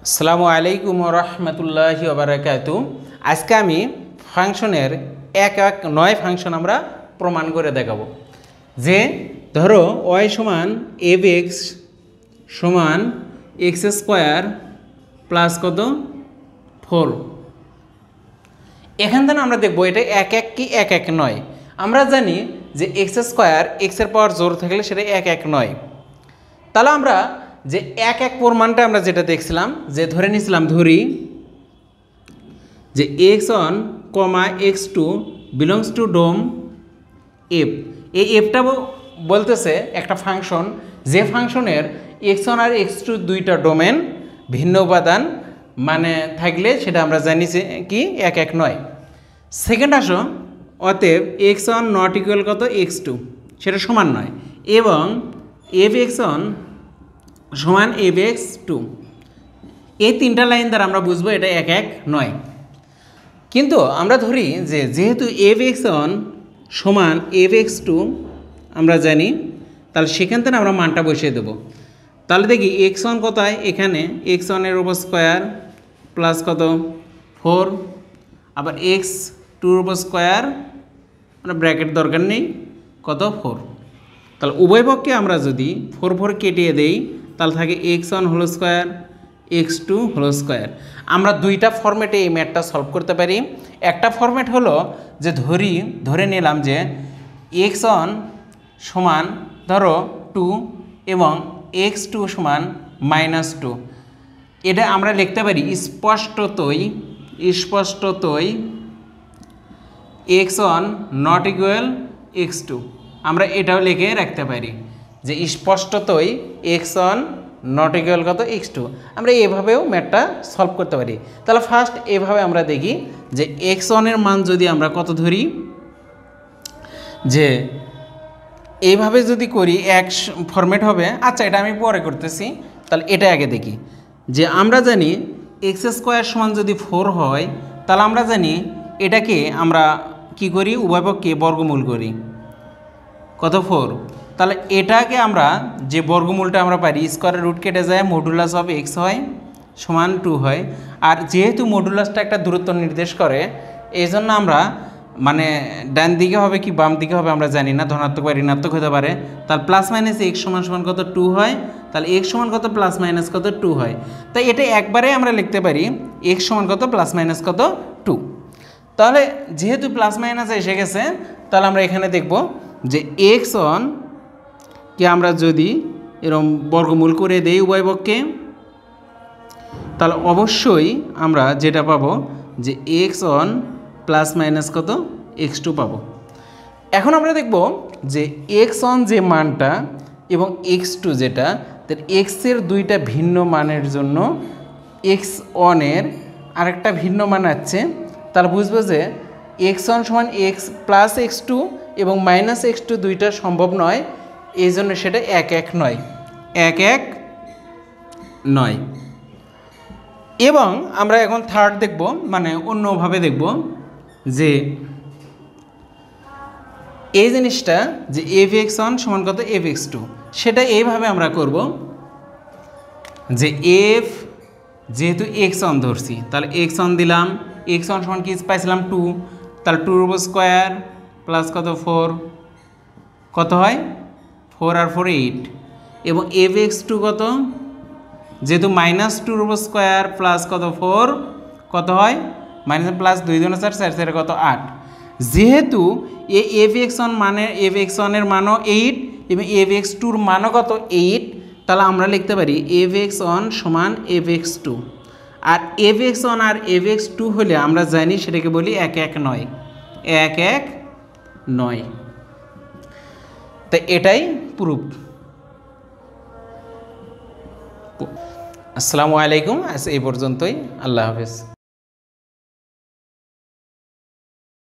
আসসালামু আলাইকুম রহমতুল্লাহি ওবারাকাতু। আজকে আমি ফাংশনের এক নয় ফাংশন আমরা প্রমাণ করে দেখাবো। যে ধরো ওয়াই সমান এফ এক্স সমান এক্স স্কোয়ার প্লাস কত 4। এখান থেকে আমরা দেখবো এটা এক এক কি এক এক নয়। আমরা জানি যে এক্স স্কোয়ার এক্সের পাওয়ার জোর থাকলে সেটা এক এক নয়। তাহলে আমরা যে এক এক প্রমাণটা আমরা যেটা দেখছিলাম যে ধরে নিয়েছিলাম, ধরি যে x one comma x two belongs to dom F. এই এফটা বলতেছে একটা ফাংশন, যে ফাংশনের এক্স ওয়ান আর এক্স টু দুইটা ডোমেন ভিন্ন উপাদান মানে থাকলে সেটা আমরা জানি যে কি এক এক নয়। সেকেন্ড আসো, অতএব এক্স ওয়ান নট ইকুয়াল কত এক্স টু, সেটা সমান নয়, এবং এফ এক্স ওয়ান সমান এফ এক্স টু। এই তিনটা লাইন দ্বারা আমরা বুঝবো এটা এক এক নয়। কিন্তু আমরা ধরি যে যেহেতু এফ এক্স ওয়ান সমান এফ এক্স টু আমরা জানি, তাহলে সেখান থেকে আমরা মানটা বসিয়ে দেবো। তাহলে দেখি এক্স ওয়ান কোথায়, এখানে এক্স ওয়ানের উপর স্কোয়ার প্লাস কত 4, আবার এক্স টুর উপর স্কোয়ার মানে ব্র্যাকেট দরকার নেই কত 4। তাহলে উভয় পক্ষে আমরা যদি 4 কেটিয়ে দেই তাহলে থাকে x one whole square x two whole square. আমরা দুইটা ফরম্যাটে এই ম্যাথটা সলভ করতে পারি। একটা ফরম্যাট হলো যে ধরে নিলাম যে এক্স ওয়ান সমান ধরো 2 এবং এক্স টু সমান -2। এটা আমরা লিখতে পারি স্পষ্টতই x one not equal x two. আমরা এটাও লিখে রাখতে পারি যে স্পষ্টতই এক্স ওয়ান নট ইকুয়াল কত এক্স টু। আমরা এভাবেও ম্যাথটা সলভ করতে পারি। তাহলে ফার্স্ট এভাবে আমরা দেখি যে এক্স ওয়ানের মান যদি আমরা কত ধরি, যে এইভাবে যদি করি এক ফরম্যাট হবে। আচ্ছা, এটা আমি পরে করতেছি। তাহলে এটা আগে দেখি যে আমরা জানি এক্স স্কোয়ার সমান যদি 4 হয় তাহলে আমরা জানি এটাকে আমরা কি করি, উভয়পক্ষে বর্গমূল করি কত 4। তাহলে এটাকে আমরা যে বর্গমূলটা আমরা পারি স্কোয়ারের রুট কেটে যায়, মডুলাস অফ এক্স হয় সমান 2 হয়। আর যেহেতু মডুলাসটা একটা দূরত্ব নির্দেশ করে, এই জন্য আমরা মানে ডান দিকে হবে কি বাম দিকে হবে আমরা জানি না, ধনাত্মক বা ঋণাত্মক হতে পারে। তাহলে প্লাস মাইনাস এক্স সমান কত 2 হয়। তাহলে এক্স সমান কত প্লাস মাইনাস কত 2 হয়। তাই এটা একবারে আমরা লিখতে পারি এক্স সমান কত প্লাস মাইনাস কত 2। তাহলে যেহেতু প্লাস মাইনাস এসে গেছে, তাহলে আমরা এখানে দেখব যে এক্স ওয়ান কে আমরা যদি এরকম বর্গমূল করে দেই উভয় পক্ষে, তাহলে অবশ্যই আমরা যেটা পাবো যে এক্স ওয়ান প্লাস মাইনাস কত এক্স টু পাবো। এখন আমরা দেখব যে এক্স ওয়ান যে মানটা এবং এক্স টু যেটা, তার এক্সের দুইটা ভিন্ন মানের জন্য এক্স ওয়ানের আরেকটা ভিন্ন মান আছে। তাহলে বুঝবো যে এক্স ওয়ান সমান এক্স প্লাস এক্স টু এবং মাইনাস এক্স টু দুইটা সম্ভব নয়, এই জন্য সেটা এক এক নয়, এক এক নয়। এবং আমরা এখন থার্ড দেখব, মানে অন্যভাবে দেখব যে এই জিনিসটা যে এফ এক্স ওয়ান সমান কত এফ এক্স টু, সেটা এইভাবে আমরা করব যে এফ যেহেতু এক্স ওয়ান ধরছি তাহলে এক্স ওয়ান দিলাম, এক্স ওয়ান সমান কি পাইছিলাম 2, তাহলে 2 উপর স্কোয়ার প্লাস কত 4 কত হয় 4 আর 4 8। এবং এফ এক্স টু কত, যেহেতু -2 উপর স্কোয়ার প্লাস কত 4 কত হয় মাইনাস প্লাস 2 2 4 4 4 কত 8। যেহেতু এই এফ এক্স ওয়ান মানে এফ এক্স ওয়ানের মানও 8 এবং এফ এক্স টুর মানও কত 8, তাহলে আমরা লিখতে পারি এফ এক্স ওয়ান সমান এফ এক্স টু। আর এফ এক্স ওয়ান আর এফ এক্স টু হলে আমরা জানি সেটাকে বলি এক এক নয়, এক এক নয়। তাই এটাই প্রুফ। আসসালামু আলাইকুম, আজ এই পর্যন্তই, আল্লাহ হাফেজ।